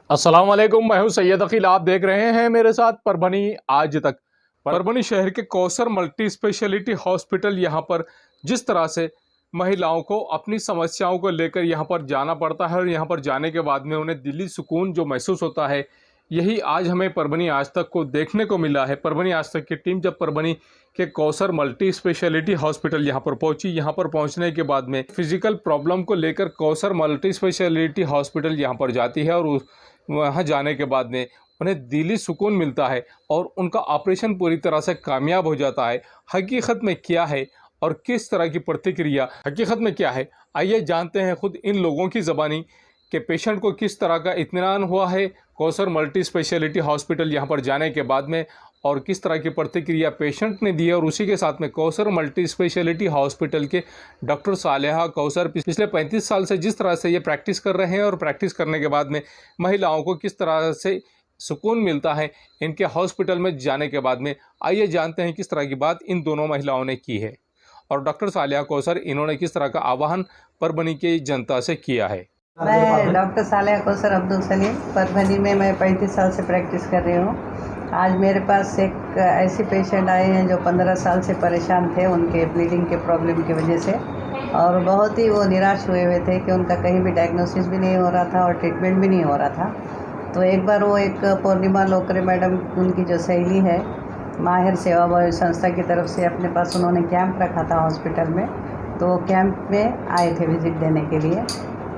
अस्सलाम वालेकुम, मैं हूं सैयद अकील। आप देख रहे हैं मेरे साथ परभनी आज तक। परभनी शहर के कौसर मल्टी स्पेशलिटी हॉस्पिटल, यहाँ पर जिस तरह से महिलाओं को अपनी समस्याओं को लेकर यहाँ पर जाना पड़ता है और यहाँ पर जाने के बाद में उन्हें दिली सुकून जो महसूस होता है, यही आज हमें परभनी आज तक को देखने को मिला है। परभनी आज तक की टीम जब परभनी के कौसर मल्टी स्पेशलिटी हॉस्पिटल यहाँ पर पहुंची, यहाँ पर पहुंचने के बाद में फिजिकल प्रॉब्लम को लेकर कौसर मल्टी स्पेशलिटी हॉस्पिटल यहाँ पर जाती है और वहाँ जाने के बाद में उन्हें दिली सुकून मिलता है और उनका ऑपरेशन पूरी तरह से कामयाब हो जाता है। हकीकत में क्या है और किस तरह की प्रतिक्रिया हकीकत में क्या है, आइए जानते हैं खुद इन लोगों की ज़बानी कि पेशेंट को किस तरह का इत्मीनान हुआ है कौसर मल्टी स्पेशलिटी हॉस्पिटल यहाँ पर जाने के बाद में, और किस तरह की प्रतिक्रिया पेशेंट ने दी है। और उसी के साथ में कौसर मल्टी स्पेशलिटी हॉस्पिटल के डॉक्टर सालेहा कौसर पिछले 35 साल से जिस तरह से ये प्रैक्टिस कर रहे हैं और प्रैक्टिस करने के बाद में महिलाओं को किस तरह से सुकून मिलता है इनके हॉस्पिटल में जाने के बाद में, आइए जानते हैं किस तरह की बात इन दोनों महिलाओं ने की है और डॉक्टर सालेहा कौसर इन्होंने किस तरह का आह्वान परभनी की जनता से किया है। मैं डॉक्टर सालेहा कौसर अब्दुल सलीम, परभनी में मैं 35 साल से प्रैक्टिस कर रही हूँ। आज मेरे पास एक ऐसे पेशेंट आए हैं जो 15 साल से परेशान थे उनके ब्लीडिंग के प्रॉब्लम की वजह से, और बहुत ही वो निराश हुए हुए थे कि उनका कहीं भी डायग्नोसिस भी नहीं हो रहा था और ट्रीटमेंट भी नहीं हो रहा था। तो एक बार वो एक पूर्णिमा लोकरे मैडम, उनकी जो सहेली है, माहिर सेवाभावी संस्था की तरफ से अपने पास उन्होंने कैंप रखा था हॉस्पिटल में, तो वो कैंप में आए थे विज़िट देने के लिए।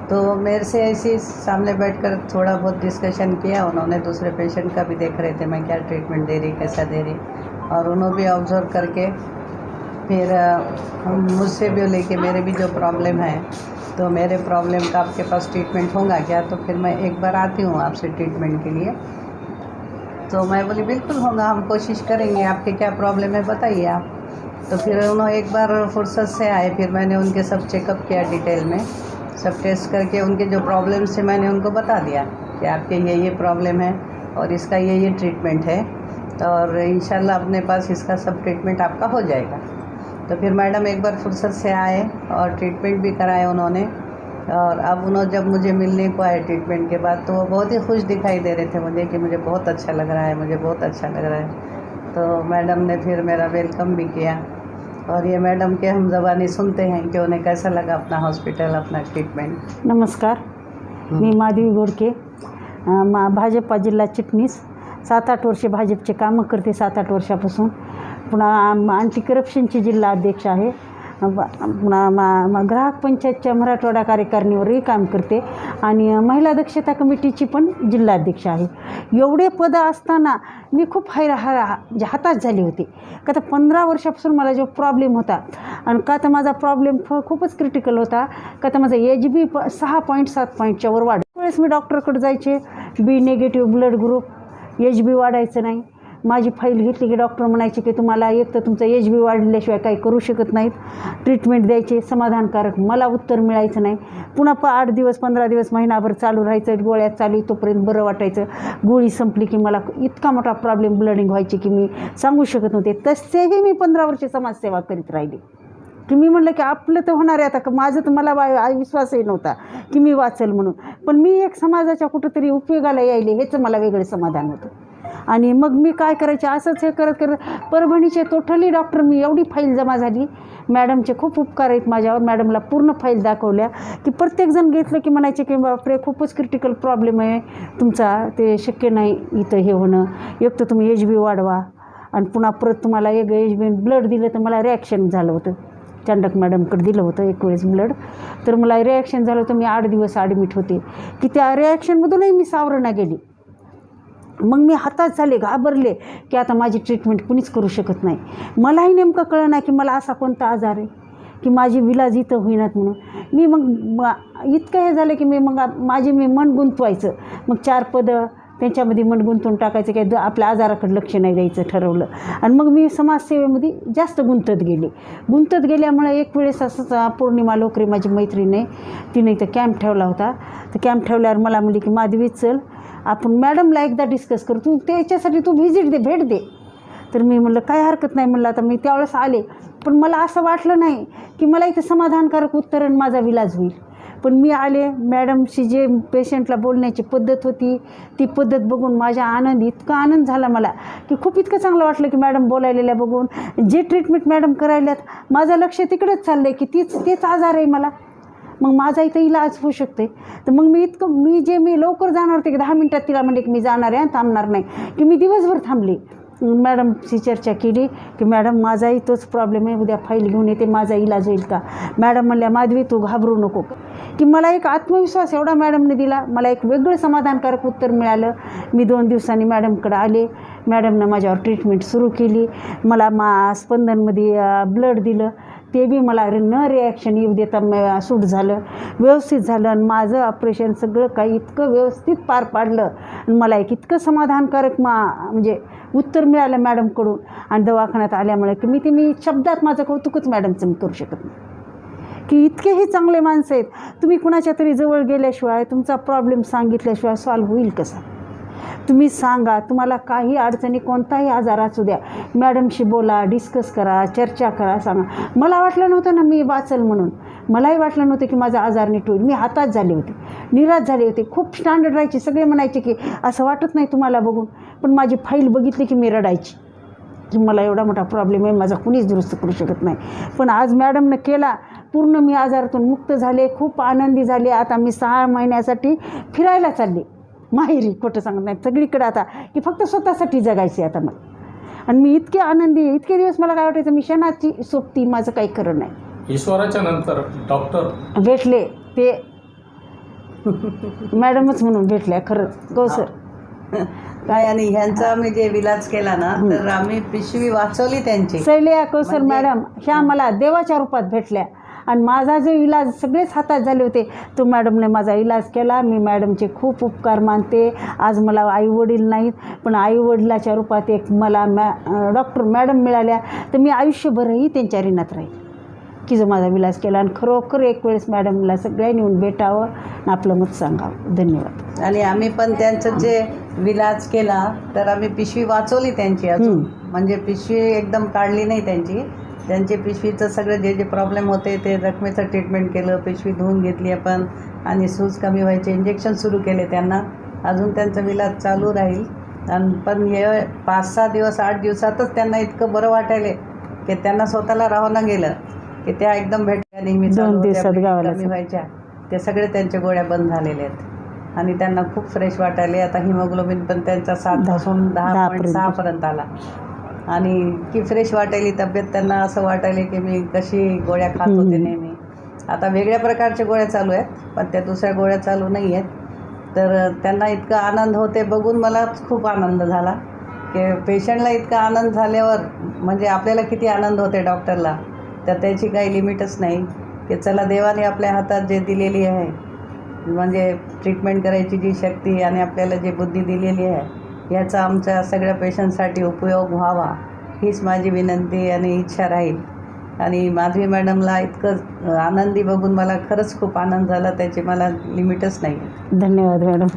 तो मेरे से ऐसे सामने बैठकर थोड़ा बहुत डिस्कशन किया उन्होंने। दूसरे पेशेंट का भी देख रहे थे मैं क्या ट्रीटमेंट दे रही, कैसा दे रही, और उन्होंने भी ऑब्जर्व करके फिर मुझसे भी लेके मेरे भी जो प्रॉब्लम है, तो मेरे प्रॉब्लम का आपके पास ट्रीटमेंट होगा क्या, तो फिर मैं एक बार आती हूँ आपसे ट्रीटमेंट के लिए। तो मैं बोली बिल्कुल होगा, हम कोशिश करेंगे, आपके क्या प्रॉब्लम है बताइए आप। तो फिर उन्होंने एक बार फुर्सत से आए, फिर मैंने उनके सब चेकअप किया डिटेल में, सब टेस्ट करके उनके जो प्रॉब्लम्स है मैंने उनको बता दिया कि आपके ये प्रॉब्लम है और इसका ये ट्रीटमेंट है, और इंशाल्लाह अपने पास इसका सब ट्रीटमेंट आपका हो जाएगा। तो फिर मैडम एक बार फुर्सत से आए और ट्रीटमेंट भी कराए उन्होंने, और अब उन्होंने जब मुझे मिलने को आए ट्रीटमेंट के बाद, तो वो बहुत ही खुश दिखाई दे रहे थे मुझे कि मुझे बहुत अच्छा लग रहा है, मुझे बहुत अच्छा लग रहा है। तो मैडम ने फिर मेरा वेलकम भी किया, और ये मैडम के हम ज़बानी सुनते हैं कि उन्हें कैसा लगा अपना हॉस्पिटल, अपना ट्रीटमेंट। नमस्कार, मी माधवी गोडके, भाजपा जिल्हा चिटणीस, 7-8 वर्षे भाजपचे कामं करते, 7-8 वर्षापासून। पुन्हा अँटी करप्शनची जिल्हा अध्यक्ष आहे, पुन्हा ग्राहक पंचायतच्या मराठवाडा कार्यकारिणीवरही काम करते आणि महिला दक्षता कमिटीची पण जिल्हा अध्यक्ष आहे। एवढे पदं असताना मी खूप म्हणजे हताश झाली होती का, तर 15 वर्षापासून मला जो प्रॉब्लेम होता, आणि का तर माझा प्रॉब्लेम खूपच क्रिटिकल होता, का तर माझा HB 6.7 वर वाढ। त्यावेळेस मी डॉक्टरकडे जायचे, B negative blood group, HB वाढायचं नाही। माझी फाईल घेतली की डॉक्टर म्हणायचे की तुम्हाला एक तर तुमचं HB वाढल्याशिवाय काही करू शकत नाहीत, ट्रीटमेंट द्यायचे समाधानकारक, मला उत्तर मिळायचं नाही। पुन्हा 8 दिवस 15 दिवस महिनाभर चालू राहायचं, गोळ्यात चालू, तोपर्यंत बरं वाटायचं। गोळी संपली की मला इतका मोठा प्रॉब्लेम ब्लडिंग व्हायची की मी सांगू शकत नव्हते। तसेही मी 15 वर्षे समाजसेवा करीत राहिली की मी म्हटलं की आपलं तर होणार आहे आता, माझं तर मला विश्वासही नव्हता की मी वाचेल म्हणून, पण मी एक समाजाच्या कुठंतरी उपयोगाला यायले हेच मला वेगळे समाधान होतं। आणि मग मी काय करायचे, असंच हे करत करत परभणीचे टोटली डॉक्टर, मी एवढी फाईल जमा झाली, मॅडमचे खूप उपकार आहेत माझ्यावर। मॅडमला पूर्ण फाईल दाखवल्या की प्रत्येकजण घेतलं की म्हणायचे की बापरे खूपच क्रिटिकल प्रॉब्लेम आहे तुमचा, ते शक्य नाही इथं हे होणं, एक तर तुम्ही HB वाढवा, आणि पुन्हा परत तुम्हाला एक HB ब्लड दिलं तर मला रिॲक्शन झालं होतं। चांडक मॅडमकडे दिलं होतं एक वेळेस ब्लड, तर मला रिॲक्शन झालं होतं, मी 8 दिवस ॲडमिट होते की त्या रिॲक्शनमधूनही मी सावरणा गेली। मग मी हताश झाले, घाबरले की आता माझी ट्रीटमेंट कुणीच करू शकत नाही। मलाही नेमकं कळलं नाही की मला असा कोणता आजार आहे की माझी विलाज इथं होईनात म्हणून। मी मग इतकं हे झालं की मी मन गुंतवायचं, मग 4 पदं त्यांच्यामध्ये मन गुंतवून टाकायचं, काही आपल्या आजाराकडे लक्ष नाही द्यायचं ठरवलं, आणि मग मी समाजसेवेमध्ये जास्त गुंतत गेल्यामुळे एक वेळेस असंच पौर्णिमा लोकरे माझी मैत्रीण, तिने इथं कॅम्प ठेवला होता। तर कॅम्प ठेवल्यावर मला म्हणली की माधवी चल आपण मॅडमला एकदा डिस्कस करू, तू त्याच्यासाठी तू भेट दे। तर मी म्हणलं काय हरकत नाही, म्हणलं आता मी त्यावेळेस आले, पण मला असं वाटलं नाही की मला इथे समाधानकारक उत्तर आणि माझा विलाज होईल। पण मी आले, मॅडमशी जे पेशंटला बोलण्याची पद्धत होती ती पद्धत बघून माझा आनंद, इतका आनंद झाला मला की खूप इतकं चांगलं वाटलं की मॅडम बोलायलेल्या बघून. जे ट्रीटमेंट मॅडम करायल्यात माझं लक्ष तिकडेच चाललं आहे की तेच आजार आहे मला, मग माझा इथं इलाज होऊ शकते. तर मग मी लवकर जाणार होते की 10 मिनटात तिला म्हणले की मी जाणार आहे, थांबणार नाही, की मी दिवसभर थांबले. मॅडमशी चर्चा केली की मॅडम माझाही तोच प्रॉब्लेम आहे, उद्या फाईल घेऊन येते, माझा इलाज होईल का. मॅडम म्हणल्या माधवी तू घाबरू नको, की मला एक आत्मविश्वास एवढा मॅडमने दिला. मला एक वेगळं समाधानकारक उत्तर मिळालं. मी 2 दिवसांनी मॅडमकडे आले. मॅडमनं माझ्यावर ट्रीटमेंट सुरू केली. मला स्पंदनमध्ये ब्लड दिलं, ते बी मला न रिॲक्शन येऊ देता सूट झालं, व्यवस्थित झालं. आणि माझं ऑपरेशन सगळं काही इतकं व्यवस्थित पार पाडलं आणि मला एक इतकं समाधानकारक म्हणजे उत्तर मिळालं मॅडमकडून. आणि दवाखान्यात आल्यामुळे की मी शब्दात माझं कौतुकच मॅडमचं करू शकत नाही की इतकेही चांगले माणसं आहेत. तुम्ही कुणाच्या तरी जवळ गेल्याशिवाय तुमचा प्रॉब्लेम सांगितल्याशिवाय सॉल्व्ह होईल कसा. तुम्ही सांगा, तुम्हाला काही अडचणी कोणताही आजार असू द्या, मॅडमशी बोला, डिस्कस करा, चर्चा करा, सांगा. मला वाटलं नव्हतं ना मी वाचल म्हणून, मलाही वाटलं नव्हतं की माझा आजार नीट होईल. मी हातात झाले होते, निराश झाले होते, खूप स्टँडर्ड राहायचे. सगळे म्हणायचे की असं वाटत नाही तुम्हाला बघून, पण माझी फाईल बघितली की मी रडायची की मला एवढा मोठा प्रॉब्लेम आहे, माझा कुणीच दुरुस्त करू शकत नाही. पण आज मॅडमनं केला, पूर्ण मी आजारातून मुक्त झाले, खूप आनंदी झाले. आता मी 6 महिन्यासाठी फिरायला चालले माहेरी, खोटं सांगत नाही, सगळीकडे आता की फक्त स्वतःसाठी जगायचे आता मला. आणि मी इतके आनंदी आहे. इतके दिवस मला काय वाटायचं मी क्षणाची सोबती, माझं काही खरं नाही. ईश्वराच्या नंतर डॉक्टर भेटले ते मॅडमच म्हणून भेटल्या खरंच. गो सर काय. आणि ह्यांचा आम्ही जे विलाज केला ना, तर आम्ही पिशवी वाचवली त्यांची. शैल्या कौसर मॅडम ह्या मला देवाच्या रूपात भेटल्या. आणि माझा जो इलाज सगळेच हातात झाले होते, तो मॅडमने माझा इलाज केला. मी मॅडमचे खूप उपकार मानते. आज मला आईवडील नाहीत, पण आईवडिलाच्या रूपात एक मला डॉक्टर मॅडम मिळाल्या, तर मी आयुष्यभरही त्यांच्या ऋणात राहील की जो माझा इलाज केला. आणि खरोखर एक वेळेस मॅडमला सगळ्यांनी येऊन भेटावं आणि आपलं मत सांगावं. धन्यवाद. आणि आम्ही पण त्यांचं जे विलाज केला, तर आम्ही पिशवी वाचवली त्यांची अजून, म्हणजे पिशवी एकदम काढली नाही त्यांची पिशवीचं सगळं जे प्रॉब्लेम होते ते जखमेचं ट्रीटमेंट केलं, पिशवी धुवून घेतली आपण, आणि सूज कमी व्हायचे इंजेक्शन सुरू केले त्यांना. अजून त्यांचा विलाज चालू राहील. आणि पण हे 5-6 दिवस 8 दिवसातच त्यांना इतकं बरं वाटायले की त्यांना स्वतःला राहणं गेलं की त्या एकदम भेटल्या, नेहमी कमी व्हायच्या, ते सगळे त्यांच्या गोळ्या बंद झालेल्या आहेत. आणि त्यांना खूप फ्रेश वाटायले. आता हिमोग्लोबिन पण त्यांचा 7 पासून 10.6 आला. आणि की फ्रेश वाटायली तब्येत. त्यांना असं वाटायले की मी कशी गोळ्या खात होते नेहमी, आता वेगळ्या प्रकारच्या गोळ्या चालू आहेत, पण त्या दुसऱ्या गोळ्या चालू नाही आहेत. तर त्यांना इतका आनंद होते बघून मला खूप आनंद झाला की पेशंटला इतका आनंद झाल्यावर म्हणजे आपल्याला किती आनंद होते डॉक्टरला. तर त्याची काही लिमिटच नाही की चला देवाने आपल्या हातात जे दिलेली आहे, म्हणजे ट्रीटमेंट करायची जी शक्ती आणि आपल्याला जी बुद्धी दिलेली आहे, याचा आमच्या सगळ्या पेशंटसाठी उपयोग व्हावा हीच माझी विनंती आणि इच्छा राहील. आणि माधवी मॅडमला इतकं आनंदी बघून मला खरंच खूप आनंद झाला, त्याची मला लिमिटच नाही. धन्यवाद मॅडम.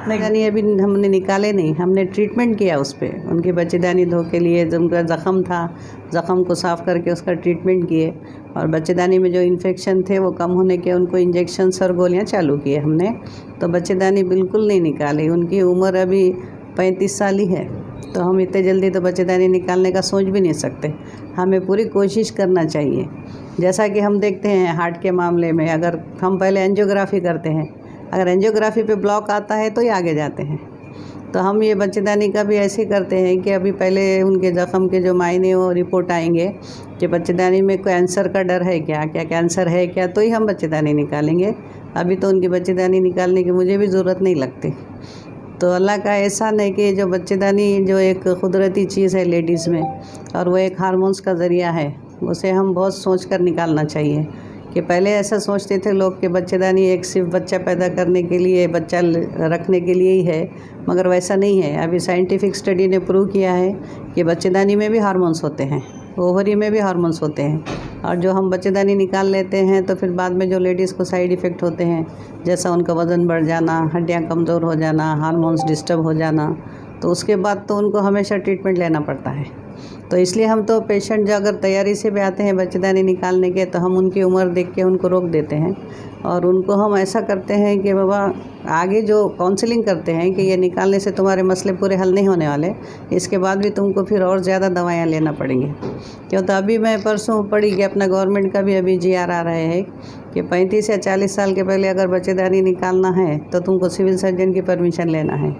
नहीं, अभी हमने निकाले नहीं, हमने ट्रीटमेंट किया उस पर. उनके बच्चेदानी धो के लिए जो उनका ज़ख़म था, ज़ख़म को साफ़ करके उसका ट्रीटमेंट किए, और बच्चेदानी में जो इन्फेक्शन थे वो कम होने के उनको इंजेक्शन्स और गोलियां चालू किए हमने. तो बच्चेदानी बिल्कुल नहीं निकाली. उनकी उम्र अभी 35 साल ही है, तो हम इतने जल्दी तो बच्चेदानी निकालने का सोच भी नहीं सकते. हमें पूरी कोशिश करना चाहिए. जैसा कि हम देखते हैं हार्ट के मामले में, अगर हम पहले एंजियोग्राफी करते हैं, अगर एंजियोग्राफी पे ब्लॉक आता है तो ही आगे जाते हैं. तो हम ये बच्चेदानी का भी ऐसे करते हैं कि अभी पहले उनके ज़ख़म के जो मायने वो रिपोर्ट आएंगे कि बच्चेदानी में कैंसर का डर है क्या कैंसर है क्या, तो ही हम बच्चेदानी निकालेंगे. अभी तो उनकी बच्चेदानी निकालने की मुझे भी ज़रूरत नहीं लगती. तो अल्लाह का एहसान है कि जो बच्चेदानी जो एक कुदरती चीज़ है लेडीज़ में, और वो एक हार्मोन्स का ज़रिया है, उसे हम बहुत सोच कर निकालना चाहिए. कि पहले ऐसा सोचते थे लोग कि बच्चेदानी एक सिर्फ बच्चा पैदा करने के लिए, बच्चा रखने के लिए ही है, मगर वैसा नहीं है. अभी साइंटिफिक स्टडी ने प्रूव किया है कि बच्चेदानी में भी हार्मोन्स होते हैं, ओवरी में भी हार्मोन्स होते हैं, और जो हम बच्चेदानी निकाल लेते हैं तो फिर बाद में जो लेडीज़ को साइड इफ़ेक्ट होते हैं, जैसा उनका वज़न बढ़ जाना, हड्डियाँ कमज़ोर हो जाना, हार्मोन्स डिस्टर्ब हो जाना, तो उसके बाद तो उनको हमेशा ट्रीटमेंट लेना पड़ता है. तो इसलिए हम तो पेशेंट जो अगर तैयारी से भी आते हैं बच्चेदानी निकालने के, तो हम उनकी उम्र देख के उनको रोक देते हैं और उनको हम ऐसा करते हैं कि बाबा आगे जो काउंसलिंग करते हैं कि ये निकालने से तुम्हारे मसले पूरे हल नहीं होने वाले, इसके बाद भी तुमको फिर और ज़्यादा दवाइयाँ लेना पड़ेंगी। क्यों तो अभी मैं परसों पढ़ी कि अपना गवर्नमेंट का भी अभी GR आ रहे हैं कि 35 या 40 साल के पहले अगर बच्चेदानी निकालना है तो तुमको सिविल सर्जन की परमिशन लेना है।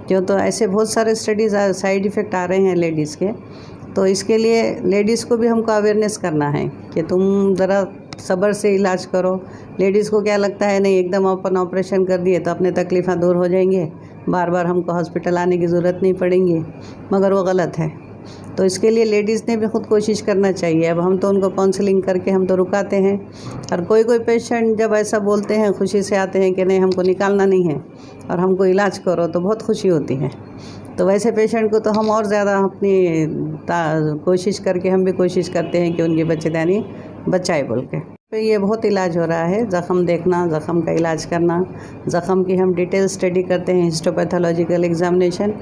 क्यों तो ऐसे बहुत सारे स्टडीज़ साइड इफ़ेक्ट आ रहे हैं लेडीज़ के, तो इसके लिए लेडीज़ को भी हमको अवेयरनेस करना है कि तुम ज़रा सब्र से इलाज करो। लेडीज़ को क्या लगता है, नहीं एकदम अपन ऑपरेशन कर दिए तो अपने तकलीफ़ें दूर हो जाएंगे, बार बार हमको हॉस्पिटल आने की ज़रूरत नहीं पड़ेंगी, मगर वो गलत है। तो इसके लिए लेडीज़ ने भी ख़ुद कोशिश करना चाहिए। अब हम तो उनको काउंसलिंग करके हम तो रुकाते हैं, और कोई कोई पेशेंट जब ऐसा बोलते हैं खुशी से आते हैं कि नहीं हमको निकालना नहीं है और हमको इलाज करो, तो बहुत खुशी होती है। तो वैसे पेशेंट को तो हम और ज़्यादा अपनी कोशिश करके हम भी कोशिश करते हैं कि उनकी बच्चेदानी बचाए बोल के। तो ये बहुत इलाज हो रहा है, ज़ख़म देखना, ज़ख़म का इलाज करना, ज़ख़म की हम डिटेल स्टडी करते हैं, हिस्टोपैथोलॉजिकल एग्जामिनेशन।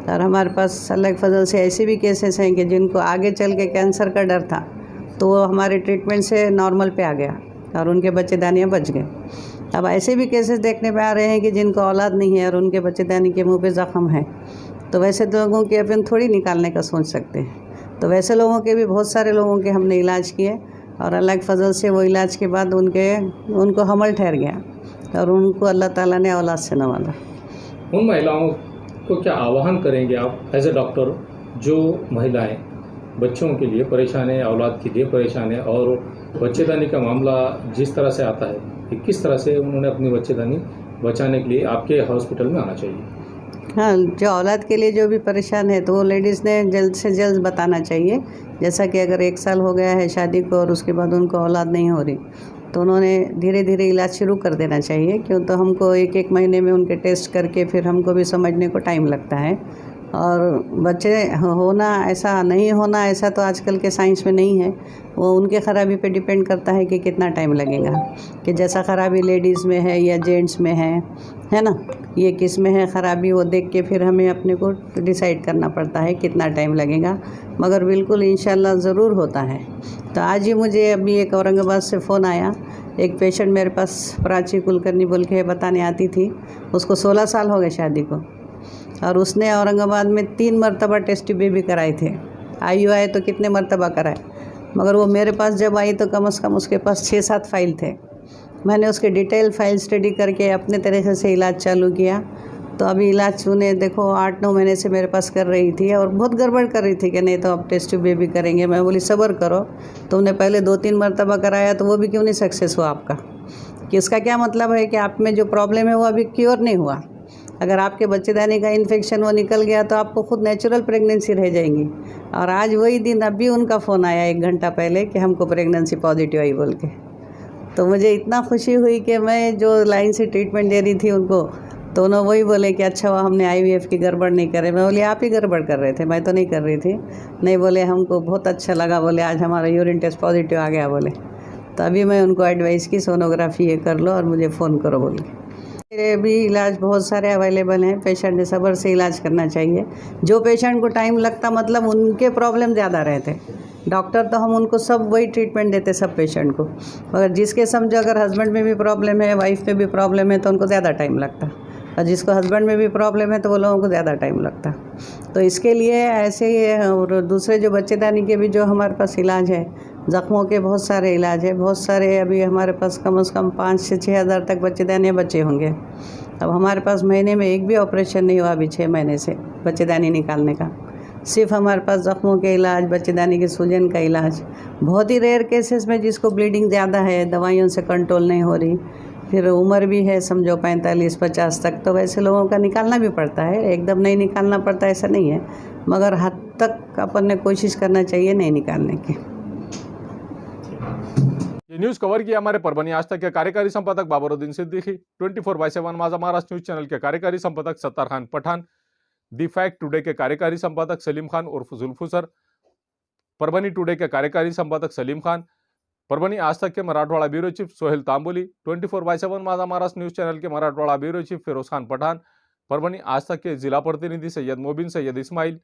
और हमारे पास अल्लाह के फजल से ऐसे भी केसेस हैं कि जिनको आगे चल के कैंसर का डर था, तो वो हमारे ट्रीटमेंट से नॉर्मल पे आ गया और उनके बच्चेदानियाँ बच गए। अब ऐसे भी केसेस देखने में आ रहे हैं कि जिनको औलाद नहीं है और उनके बच्चेदानी के मुँह पे ज़ख़म है, तो वैसे लोगों के अपन थोड़ी निकालने का सोच सकते हैं। तो वैसे लोगों के भी बहुत सारे लोगों के हमने इलाज किए और अल्लाह के फजल से वो इलाज के बाद उनको हमल ठहर गया और उनको अल्लाह ताला ने औलाद से नवाजा। उन महिलाओं को क्या आह्वान करेंगे आप एज ए डॉक्टर, जो महिलाएं बच्चों के लिए परेशान है, औलाद के लिए परेशान है, और बच्चेदानी का मामला जिस तरह से आता है कि किस तरह से उन्होंने अपनी बच्चेदानी बचाने के लिए आपके हॉस्पिटल में आना चाहिए? हाँ, जो औलाद के लिए जो भी परेशान है तो वो लेडीज़ ने जल्द से जल्द बताना चाहिए। जैसा कि अगर 1 साल हो गया है शादी को और उसके बाद उनको औलाद नहीं हो रही, तो उन्होंने धीरे धीरे इलाज शुरू कर देना चाहिए। क्यों तो हमको 1-1 महीने में उनके टेस्ट करके फिर हमको भी समझने को टाइम लगता है। और बच्चे होना ऐसा नहीं होना ऐसा तो आजकल के साइंस में नहीं है, वो उनके ख़राबी पे डिपेंड करता है कि कितना टाइम लगेगा, कि जैसा ख़राबी लेडीज़ में है या जेंट्स में है ना, ये किस में है ख़राबी, वो देख के फिर हमें अपने को डिसाइड करना पड़ता है कितना टाइम लगेगा। मगर बिल्कुल इंशाल्लाह ज़रूर होता है। तो आज ही मुझे अभी एक औरंगाबाद से फ़ोन आया, एक पेशेंट मेरे पास प्राची कुलकर्णी बोल के बताने आती थी, उसको 16 साल हो गए शादी को, और उसने औरंगाबाद में 3 मरतबा टेस्ट बेबी कराए थे। IUI तो कितने मरतबा कराए, मगर वो मेरे पास जब आई तो कम से कम उसके पास 6-7 फाइल थे। मैंने उसके डिटेल फाइल स्टडी करके अपने तरीके से इलाज चालू किया। तो अभी इलाज उन्हें देखो 8-9 महीने से मेरे पास कर रही थी और बहुत गड़बड़ कर रही थी कि नहीं तो अब टेस्ट बेबी करेंगे। मैं बोली सब्र करो, तुमने पहले 2-3 मरतबा कराया तो वो भी क्यों नहीं सक्सेस हुआ आपका, कि इसका क्या मतलब है कि आप में जो प्रॉब्लम है वो अभी क्योर नहीं हुआ। अगर आपके बच्चेदानी का इन्फेक्शन वो निकल गया तो आपको खुद नेचुरल प्रेगनेंसी रह जाएंगी। और आज वही दिन अभी उनका फ़ोन आया 1 घंटा पहले कि हमको प्रेगनेंसी पॉजिटिव आई बोल के। तो मुझे इतना खुशी हुई कि मैं जो लाइन से ट्रीटमेंट दे रही थी उनको, तो उन्होंने वही बोले कि अच्छा हुआ हमने IVF की गड़बड़ नहीं करे। मैं बोली आप ही गड़बड़ कर रहे थे, मैं तो नहीं कर रही थी। नहीं बोले हमको बहुत अच्छा लगा, बोले आज हमारा यूरिन टेस्ट पॉजिटिव आ गया बोले। तो अभी मैं उनको एडवाइस की सोनोग्राफी ये कर लो और मुझे फ़ोन करो बोल के। मेरे भी इलाज बहुत सारे अवेलेबल हैं, पेशेंट ने सब्र से इलाज करना चाहिए। जो पेशेंट को टाइम लगता मतलब उनके प्रॉब्लम ज़्यादा रहते, डॉक्टर तो हम उनको सब वही ट्रीटमेंट देते सब पेशेंट को, मगर जिसके समझो अगर हस्बैंड में भी प्रॉब्लम है, वाइफ में भी प्रॉब्लम है तो उनको ज़्यादा टाइम लगता, और जिसको हस्बैंड में भी प्रॉब्लम है तो वो लोगों को ज़्यादा टाइम लगता। तो इसके लिए ऐसे ही और दूसरे जो बच्चेदानी के भी जो हमारे पास इलाज है, ज़ख्मों के बहुत सारे इलाज है, बहुत सारे अभी हमारे पास कम से कम 5 से 6 हज़ार तक बच्चेदानियाँ बचे होंगे। अब हमारे पास महीने में एक भी ऑपरेशन नहीं हुआ अभी 6 महीने से बच्चेदानी निकालने का। सिर्फ हमारे पास ज़ख्मों के इलाज, बच्चेदानी के सूजन का इलाज, बहुत ही रेयर केसेस में जिसको ब्लीडिंग ज़्यादा है, दवाइयों से कंट्रोल नहीं हो रही, फिर उम्र भी है समझो 45-50 तक, तो वैसे लोगों का निकालना भी पड़ता है। एकदम नहीं निकालना पड़ता ऐसा नहीं है, मगर हद तक अपन ने कोशिश करना चाहिए नहीं निकालने की। ये न्यूज़ कवर किया हमारे परभनी आज तक के कार्यकारी संपादक बाबरुद्दीन सिद्दीकी, 24/7 माझा महाराष्ट्र न्यूज़ चैनल के कार्यकारी संपादक Sattar Khan Pathan, the fact today के कार्यकारी संपादक सलीम खान उर्फ जुल्फू सर, परभनी टुडे के कार्यकारी संपादक सलीम खान, परभनी आज तक के मराठवाड़ा ब्यूरो चीफ सोहेल तांबोली, 24/7 माझा महाराष्ट्र न्यूज़ चैनल के मराठवाड़ा ब्यूरो चीफ फिरोज खान पठान, परभनी आज तक के जिला प्रतिनिधि सैयद मोबिन सैयद इस्माइल,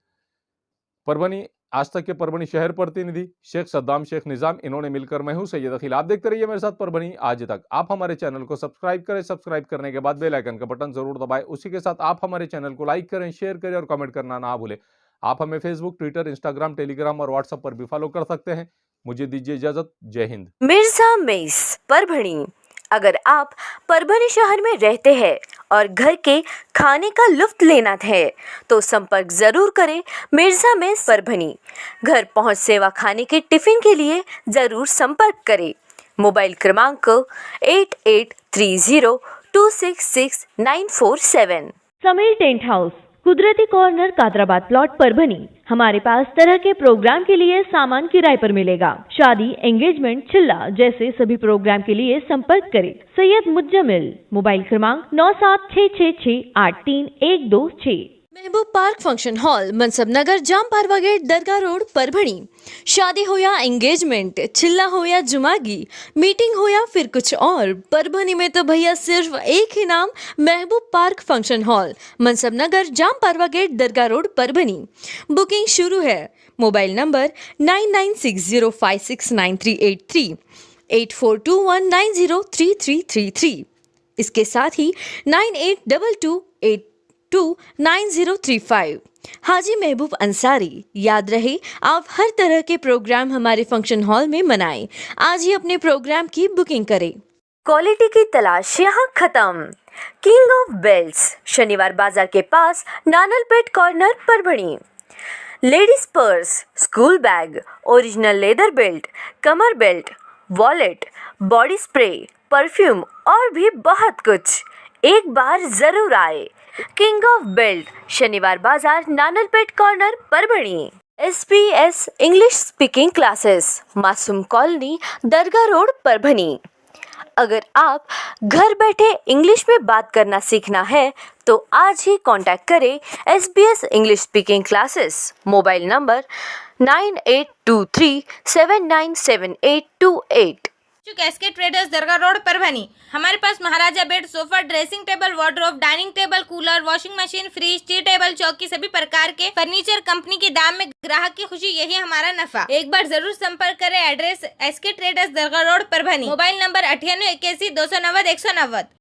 परभनी आज तक के परभनी शहर प्रतिनिधि शेख सद्दाम शेख निजाम, इन्होंने मिलकर मैं हूं सैयद अखिल। आप देखते रहिए मेरे साथ परभनी आज तक। आप हमारे चैनल को सब्सक्राइब करें, सब्सक्राइब करने के बाद बेल आइकन का बटन जरूर दबाएं। उसी के साथ आप हमारे चैनल को लाइक करें, शेयर करें और कमेंट करना ना भूलें। आप हमें फेसबुक, ट्विटर, इंस्टाग्राम, टेलीग्राम और व्हाट्सएप पर भी फॉलो कर सकते हैं। मुझे दीजिए इजाजत। जय हिंद। मिर्जा मेस परभणी। अगर आप परभणी शहर में रहते हैं और घर के खाने का लुत्फ लेना है तो संपर्क जरूर करें मिर्जा मेस परभणी। घर पहुंच सेवा खाने के टिफिन के लिए जरूर संपर्क करें। मोबाइल क्रमांक 8830266947। समीर टेंट हाउस, कुदरती कॉर्नर, कादराबाद प्लॉट, परभणी। हमारे पास तरह के प्रोग्राम के लिए सामान किराए पर मिलेगा। शादी, एंगेजमेंट, चिल्ला जैसे सभी प्रोग्राम के लिए संपर्क करें सैयद मुज्जमिल। मोबाइल क्रमांक 9766683126। महबूब पार्क फंक्शन हॉल, मनसब नगर, जाम पारवा गेट, दरगाह रोड, परभणी। शादी हो या एंगेजमेंट, चिल्ला हो या जुमागी, मीटिंग हो या फिर कुछ और, परभणी में तो भैया सिर्फ एक ही नाम, महबूब पार्क फंक्शन हॉल, मनसब नगर, जाम पारवा गेट, दरगाह रोड, परभणी। बुकिंग शुरू है। Mobile number 9960569383, 8421903333। इसके साथ ही 9822829035। हाजी महबूब अंसारी। याद रहे, आप हर तरह के प्रोग्राम हमारे फंक्शन हॉल में मनाएं। आज ही अपने प्रोग्राम की बुकिंग करें। क्वालिटी की तलाश यहाँ खत्म। किंग ऑफ बेल्ट्स, शनिवार बाजार के पास, Nanalpeth corner, Parbhani. Ladies purse, school bag, original leather belt, कमर belt, wallet, body spray, perfume और भी बहुत कुछ। एक बार जरूर आए। किंग ऑफ बेल्ट, शनिवार बाजार, Nanalpeth corner, Parbhani. SPS English speaking classes, Masoom colony, Dargah road, Parbhani. अगर आप घर बैठे इंग्लिश में बात करना सीखना है तो आज ही कांटेक्ट करें SBS English speaking classes. Mobile number 9823797828। Cascade traders, Dargah road, Parbhani. हमारे पास maharaja bed, sofa, dressing table, wardrobe, dining table, cooler, washing machine, fridge, tea table, चौकी, सभी प्रकार के फर्नीचर कंपनी के दाम में ग्राहक की खुशी, यही हमारा नफा। एक बार जरूर संपर्क करें। Address SK traders, Dargah road, Parbhani. Mobile number 9881 290 190।